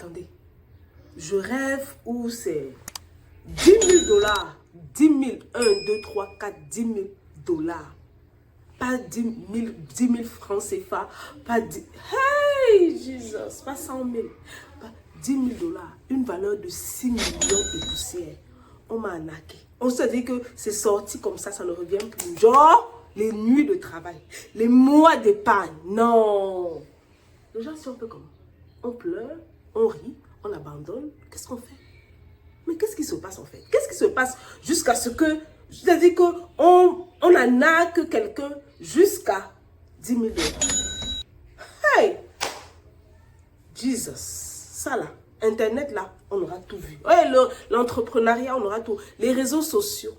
attendez. Je rêve où c'est 10 000 dollars. 10 000, 1, 2, 3, 4, 10 000 dollars. Pas 10 000 francs CFA. Pas 10... Hey, Jesus, pas 100 000. Pas 10 000 dollars. Une valeur de 6 millions de poussières. On m'a arnaqué. On se dit que c'est sorti comme ça ne revient plus. Genre, les nuits de travail, les mois d'épargne. Non. Les gens sont un peu comme on pleure, on rit, on abandonne. Qu'est-ce qu'on fait? Mais qu'est-ce qui se passe en fait? Qu'est-ce qui se passe jusqu'à ce que, c'est-à-dire qu'on arnaque quelqu'un jusqu'à 10 000 dollars. Hey! Jesus. Ça là, Internet là, on aura tout vu. Ouais, l'entrepreneuriat, on aura tout. Les réseaux sociaux.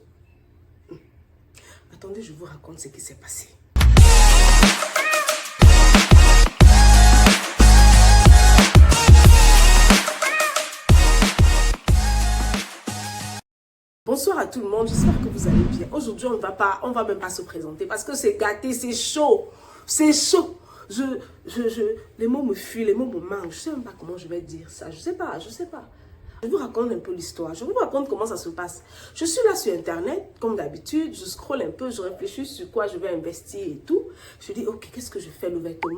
Attendez, je vous raconte ce qui s'est passé. Bonsoir à tout le monde, j'espère que vous allez bien. Aujourd'hui, on va même pas se présenter parce que c'est gâté, c'est chaud. C'est chaud. Les mots me fuient, les mots me manquent. Je sais même pas comment je vais dire ça. Je sais pas. Je vous raconte un peu l'histoire. Je vous raconte comment ça se passe. Je suis là sur Internet, comme d'habitude. Je scrolle un peu, je réfléchis sur quoi je vais investir et tout. Je dis, ok, qu'est-ce que je fais? Le vêtement,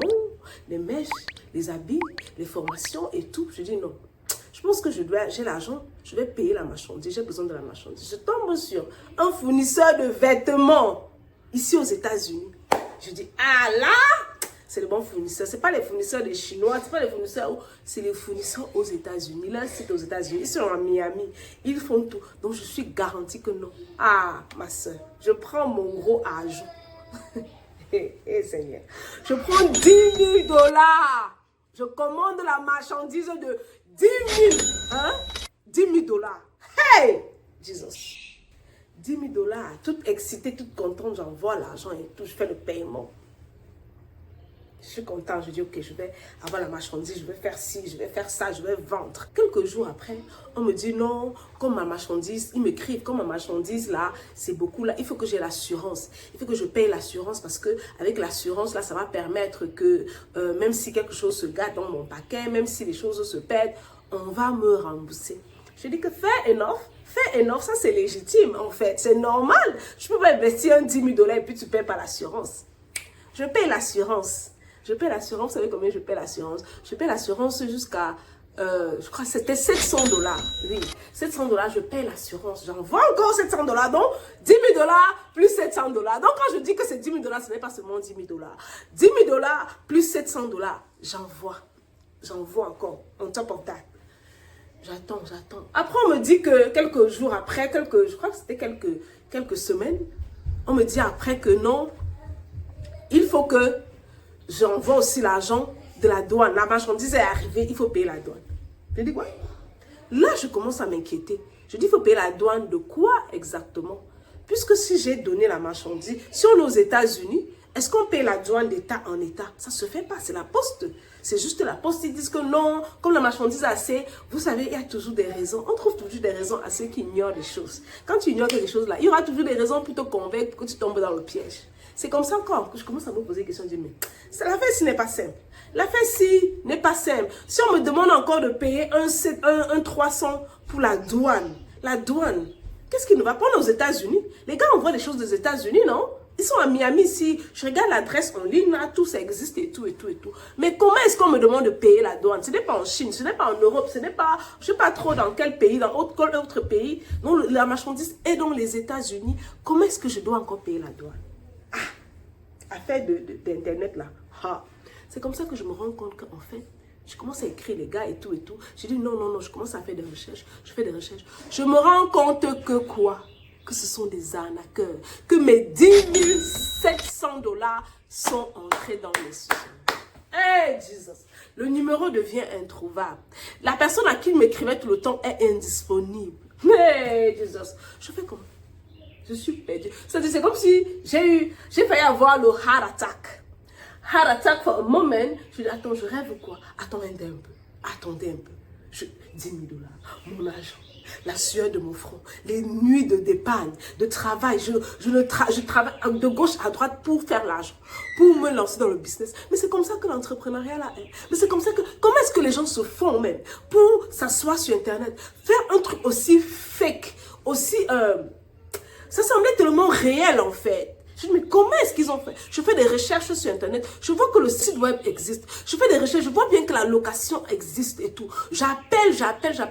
les mèches, les habits, les formations et tout. Je dis non. Je pense que j'ai l'argent, je vais payer la marchandise, j'ai besoin de la marchandise. Je tombe sur un fournisseur de vêtements ici aux États-Unis. Je dis, ah là, c'est le bon fournisseur. Ce n'est pas les fournisseurs des Chinois, ce n'est pas les fournisseurs, c'est les fournisseurs aux États-Unis. Là, c'est aux États-Unis, ils sont à Miami, ils font tout. Donc, je suis garantie que non. Ah, ma soeur, je prends mon gros argent. Seigneur, je prends 10 000 dollars. Je commande la marchandise de 10 000, hein? 10 000 dollars. Hey! Jesus. 10 000 dollars. Toute excitée, toute contente, j'envoie l'argent et tout. Je fais le paiement. Je suis contente. Je dis, ok, je vais avoir la marchandise, je vais faire ci, je vais faire ça, je vais vendre. Quelques jours après, on me dit non, comme ma marchandise, ils m'écrivent, comme ma marchandise là, c'est beaucoup là, il faut que j'ai l'assurance. Il faut que je paye l'assurance parce que avec l'assurance là, ça va permettre que même si quelque chose se gâte dans mon paquet, même si les choses se perdent, on va me rembourser. Je dis que fair enough, ça c'est légitime en fait, c'est normal. Je peux pas investir un 10 000 dollars et puis tu payes pas l'assurance. Je paye l'assurance. Je paie l'assurance, vous savez combien je paie l'assurance? Je paie l'assurance jusqu'à, je crois que c'était 700 dollars. Oui, 700 dollars, je paie l'assurance. J'envoie encore 700 dollars, donc 10 000 dollars plus 700 dollars. Donc quand je dis que c'est 10 000 dollars, ce n'est pas seulement 10 000 dollars. 10 000 dollars plus 700 dollars, j'envoie. J'envoie encore, on top of that. J'attends. Après, on me dit que quelques jours après, je crois que c'était quelques semaines, on me dit après que non, il faut que j'envoie aussi l'argent de la douane. La marchandise est arrivée, il faut payer la douane. Je dis quoi? Là, je commence à m'inquiéter. Je dis, il faut payer la douane de quoi exactement? Puisque si j'ai donné la marchandise, si on est aux États-Unis, est-ce qu'on paye la douane d'État en État? Ça ne se fait pas, c'est la poste. C'est juste la poste. Ils disent que non, comme la marchandise est assez, vous savez, il y a toujours des raisons. On trouve toujours des raisons à ceux qui ignorent les choses. Quand tu ignores quelque chose là, il y aura toujours des raisons pour te convaincre que tu tombes dans le piège. C'est comme ça encore que je commence à me poser des questions. Je dis, mais l'affaire-ci n'est pas simple. L'affaire-ci n'est pas simple. Si on me demande encore de payer un 300 pour la douane, qu'est-ce qui ne va pas? On est aux États-Unis. Les gars envoient des choses des États-Unis, non? Ils sont à Miami ici. Je regarde l'adresse en ligne, là, tout ça existe et tout. Mais comment est-ce qu'on me demande de payer la douane? Ce n'est pas en Chine, ce n'est pas en Europe, ce n'est pas, je ne sais pas trop dans quel pays, dans quel autre pays. Non, la marchandise est dans les États-Unis. Comment est-ce que je dois encore payer la douane? Affaire d'internet là. C'est comme ça que je me rends compte qu'en fait, je commence à écrire les gars et tout. Je dis non, je commence à faire des recherches. Je fais des recherches. Je me rends compte que quoi? Que ce sont des arnaqueurs. Que mes 10 700 dollars sont entrés dans les sous. Hey Jesus! Le numéro devient introuvable. La personne à qui il m'écrivait tout le temps est indisponible. Hey Jesus! Je fais comment? Je suis perdue. C'est comme si j'ai failli avoir le heart attack. Heart attack for a moment. Je dis, attends, je rêve ou quoi? Attendez un peu. 10 000 dollars, mon argent, la sueur de mon front, les nuits d'épargne, de travail. Je travaille de gauche à droite pour faire l'argent, pour me lancer dans le business. Mais c'est comme ça que l'entrepreneuriat là est. Mais c'est comme ça que, comment est-ce que les gens se font même pour s'asseoir sur Internet, faire un truc aussi fake, aussi, ça semblait tellement réel en fait. Je dis, mais comment est-ce qu'ils ont fait? Je fais des recherches sur Internet. Je vois que le site web existe. Je fais des recherches. Je vois bien que la location existe et tout. J'appelle.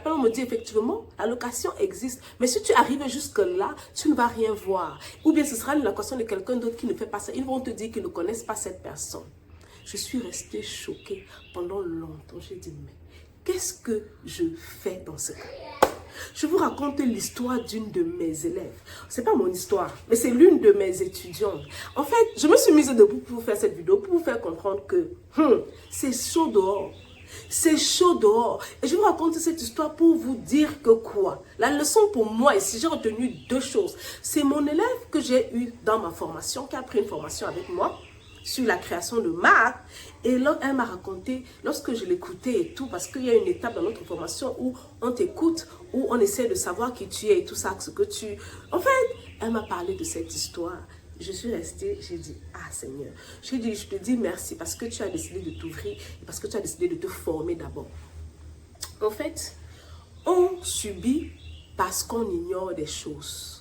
On me dit, effectivement, la location existe. Mais si tu arrives jusque-là, tu ne vas rien voir. Ou bien ce sera une location de quelqu'un d'autre qui ne fait pas ça. Ils vont te dire qu'ils ne connaissent pas cette personne. Je suis restée choquée pendant longtemps. J'ai dit, mais qu'est-ce que je fais dans ce cas? Je vous raconte l'histoire d'une de mes élèves. C'est pas mon histoire, mais c'est l'une de mes étudiantes. En fait, je me suis mise debout pour faire cette vidéo, pour vous faire comprendre que c'est chaud dehors. C'est chaud dehors. Et je vous raconte cette histoire pour vous dire que quoi? La leçon pour moi ici, j'ai retenu deux choses. C'est mon élève que j'ai eu dans ma formation, qui a pris une formation avec moi sur la création de marque. Et là, elle m'a raconté, lorsque je l'écoutais et tout, parce qu'il y a une étape dans notre formation où on t'écoute, où on essaie de savoir qui tu es et tout ça, ce que tu... En fait, elle m'a parlé de cette histoire. Je suis restée, j'ai dit, ah Seigneur, j'ai dit, je te dis merci parce que tu as décidé de t'ouvrir et parce que tu as décidé de te former d'abord. En fait, on subit parce qu'on ignore des choses.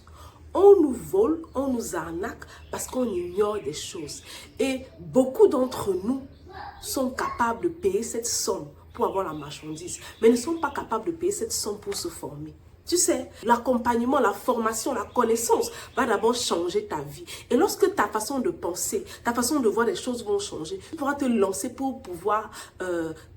On nous vole, on nous arnaque parce qu'on ignore des choses. Et beaucoup d'entre nous sont capables de payer cette somme pour avoir la marchandise, mais ne sont pas capables de payer cette somme pour se former. Tu sais, l'accompagnement, la formation, la connaissance va d'abord changer ta vie. Et lorsque ta façon de penser, ta façon de voir les choses vont changer, tu pourras te lancer pour pouvoir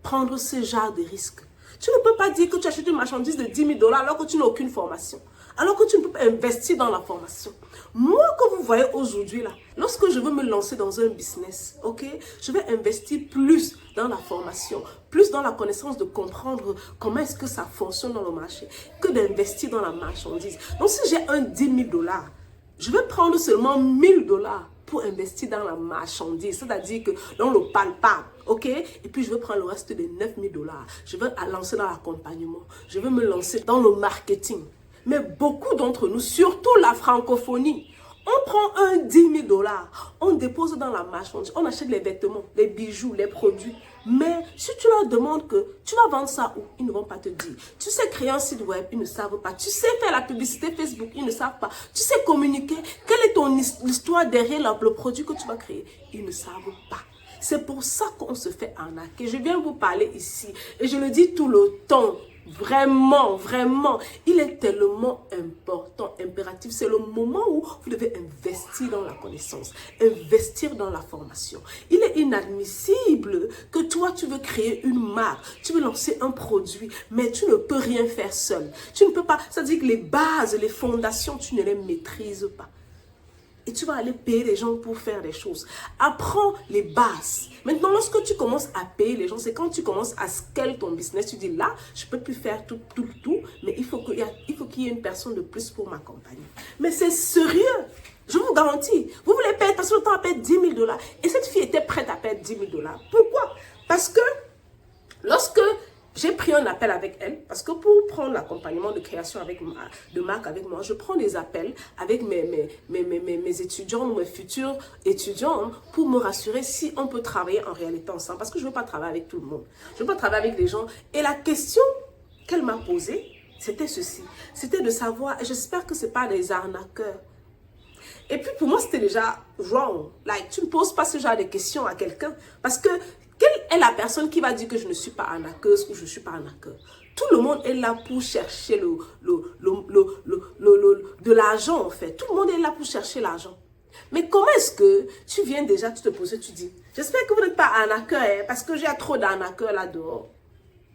prendre ce genre de risques. Tu ne peux pas dire que tu achètes une marchandise de 10 000 dollars alors que tu n'as aucune formation. Alors que tu ne peux pas investir dans la formation. Moi, que vous voyez aujourd'hui là, lorsque je veux me lancer dans un business, ok, je vais investir plus dans la formation, plus dans la connaissance de comprendre comment est-ce que ça fonctionne dans le marché, que d'investir dans la marchandise. Donc si j'ai un 10 000 dollars, je vais prendre seulement 1 000 dollars pour investir dans la marchandise, c'est-à-dire que dans le palpable, ok? Et puis je vais prendre le reste des 9 000 dollars. Je vais lancer dans l'accompagnement, je vais me lancer dans le marketing. Mais beaucoup d'entre nous, surtout la francophonie, on prend un 10 000 dollars, on dépose dans la marchandise, on achète les vêtements, les bijoux, les produits. Mais si tu leur demandes que tu vas vendre ça où, ils ne vont pas te dire. Tu sais créer un site web, ils ne savent pas. Tu sais faire la publicité Facebook, ils ne savent pas. Tu sais communiquer, quelle est ton histoire derrière le produit que tu vas créer, ils ne savent pas. C'est pour ça qu'on se fait arnaquer. Je viens vous parler ici et je le dis tout le temps. Vraiment, vraiment, il est tellement important, impératif. C'est le moment où vous devez investir dans la connaissance, investir dans la formation. Il est inadmissible que toi, tu veux créer une marque, tu veux lancer un produit, mais tu ne peux rien faire seul. Tu ne peux pas, c'est-à-dire que les bases, les fondations, tu ne les maîtrises pas. Et tu vas aller payer les gens pour faire des choses. Apprends les bases. Maintenant, lorsque tu commences à payer les gens, c'est quand tu commences à scale ton business. Tu dis là, je ne peux plus faire tout, mais il faut qu'il y ait une personne de plus pour m'accompagner. Mais c'est sérieux. Je vous garantis. Vous voulez payer, passer le temps à payer 10 000 dollars. Et cette fille était prête à payer 10 000 dollars. Pourquoi? Parce que lorsque j'ai pris un appel avec elle, parce que pour prendre l'accompagnement de création de marque avec moi, je prends des appels avec mes étudiants, mes futurs étudiants, pour me rassurer si on peut travailler en réalité ensemble. Parce que je ne veux pas travailler avec tout le monde. Je ne veux pas travailler avec les gens. Et la question qu'elle m'a posée, c'était ceci. C'était de savoir, et j'espère que ce n'est pas des arnaqueurs. Et puis pour moi, c'était déjà wrong. Like, tu ne poses pas ce genre de questions à quelqu'un. Parce que quelle est la personne qui va dire que je ne suis pas arnaqueuse ou je ne suis pas arnaqueur? Tout le monde est là pour chercher de l'argent en fait. Tout le monde est là pour chercher l'argent. Mais comment est-ce que tu viens déjà te poser, tu dis, j'espère que vous n'êtes pas arnaqueur parce que j'ai trop d'arnaqueurs là dehors.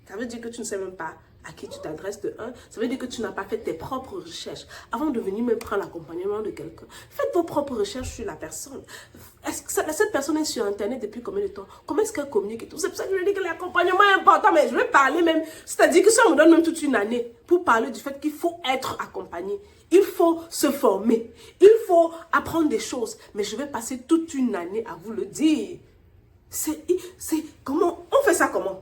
Ça veut dire que tu ne sais même pas à qui tu t'adresses de un. Ça veut dire que tu n'as pas fait tes propres recherches avant de venir me prendre l'accompagnement de quelqu'un. Faites vos propres recherches sur la personne. Est-ce que cette personne est sur Internet depuis combien de temps? Comment est-ce qu'elle communique et tout? C'est pour ça que je dis que l'accompagnement est important, mais je vais parler même. C'est-à-dire que ça me donne même toute une année pour parler du fait qu'il faut être accompagné. Il faut se former. Il faut apprendre des choses. Mais je vais passer toute une année à vous le dire. C'est comment? On fait ça comment?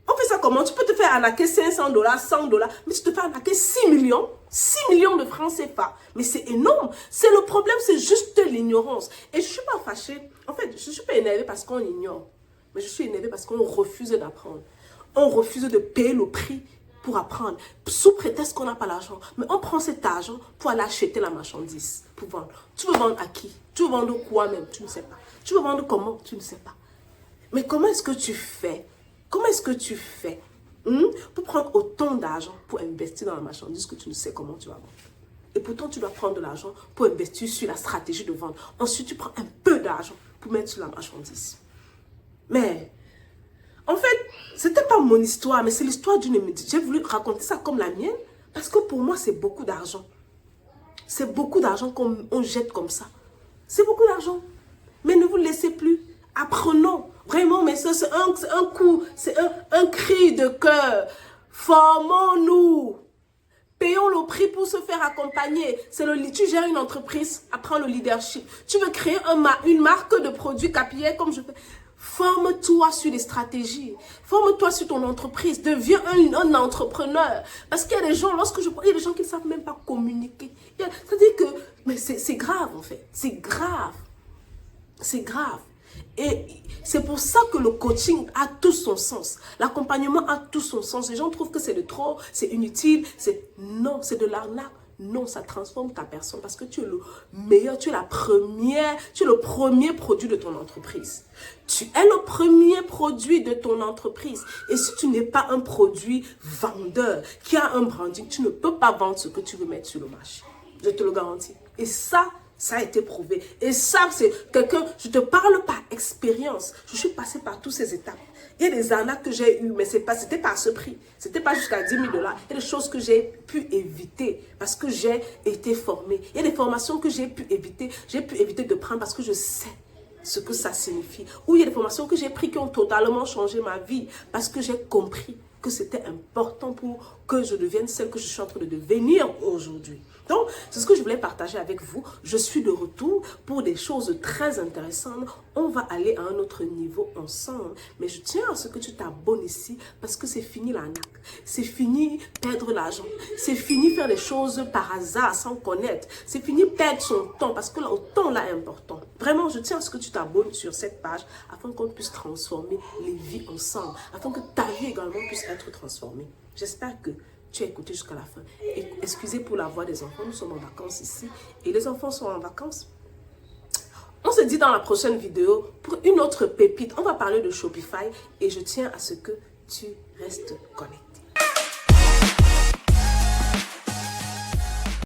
On fait ça comment? Tu peux te faire faire arnaquer 500 $, 100 $, mais tu te fais arnaquer 6 millions. 6 millions de francs CFA. Mais c'est énorme. C'est le problème, c'est juste l'ignorance. Et je ne suis pas fâchée. En fait, je ne suis pas énervée parce qu'on ignore. Mais je suis énervée parce qu'on refuse d'apprendre. On refuse de payer le prix pour apprendre. Sous prétexte qu'on n'a pas l'argent. Mais on prend cet argent pour aller acheter la marchandise. Pour vendre. Tu veux vendre à qui? Tu veux vendre quoi même? Tu ne sais pas. Tu veux vendre comment? Tu ne sais pas. Mais comment est-ce que tu fais? Comment est-ce que tu fais pour prendre autant d'argent pour investir dans la marchandise que tu ne sais comment tu vas vendre? Et pourtant, tu dois prendre de l'argent pour investir sur la stratégie de vente. Ensuite, tu prends un peu d'argent pour mettre sur la marchandise. Mais, en fait, ce n'était pas mon histoire, mais c'est l'histoire d'une émédite. J'ai voulu raconter ça comme la mienne, parce que pour moi, c'est beaucoup d'argent. C'est beaucoup d'argent qu'on jette comme ça. C'est beaucoup d'argent. Mais ne vous laissez plus. Apprenons. Vraiment, mais ça, c'est un coup, c'est un cri de cœur. Formons-nous. Payons le prix pour se faire accompagner. Tu gères une entreprise, apprends le leadership. Tu veux créer une marque de produits capillaires comme je fais. Forme-toi sur les stratégies. Forme-toi sur ton entreprise. Deviens un entrepreneur. Parce qu'il y a des gens, il y a des gens qui ne savent même pas communiquer. C'est-à-dire que, mais c'est grave en fait. C'est grave. C'est grave. Et c'est pour ça que le coaching a tout son sens. L'accompagnement a tout son sens. Les gens trouvent que c'est de trop, c'est inutile. Non, c'est de l'arnaque. Non, ça transforme ta personne parce que tu es le meilleur, tu es le premier produit de ton entreprise. Tu es le premier produit de ton entreprise. Et si tu n'es pas un produit vendeur qui a un branding, tu ne peux pas vendre ce que tu veux mettre sur le marché. Je te le garantis. Et ça a été prouvé. Et ça, c'est quelqu'un, je ne te parle par expérience. Je suis passée par toutes ces étapes. Il y a des arnaques que j'ai eues, mais c'était pas à ce prix. C'était pas jusqu'à 10 000 $. Il y a des choses que j'ai pu éviter parce que j'ai été formée. Il y a des formations que j'ai pu éviter. J'ai pu éviter de prendre parce que je sais ce que ça signifie. Ou il y a des formations que j'ai prises qui ont totalement changé ma vie parce que j'ai compris que c'était important pour que je devienne celle que je suis en train de devenir aujourd'hui. Donc, c'est ce que je voulais partager avec vous. Je suis de retour pour des choses très intéressantes. On va aller à un autre niveau ensemble. Mais je tiens à ce que tu t'abonnes ici parce que c'est fini l'arnaque. C'est fini perdre l'argent. C'est fini faire des choses par hasard sans connaître. C'est fini perdre son temps parce que le temps là est important. Vraiment, je tiens à ce que tu t'abonnes sur cette page afin qu'on puisse transformer les vies ensemble. Afin que ta vie également puisse être transformée. J'espère que tu as écouté jusqu'à la fin. Et excusez pour la voix des enfants, nous sommes en vacances ici. Et les enfants sont en vacances. On se dit dans la prochaine vidéo pour une autre pépite. On va parler de Shopify et je tiens à ce que tu restes connecté.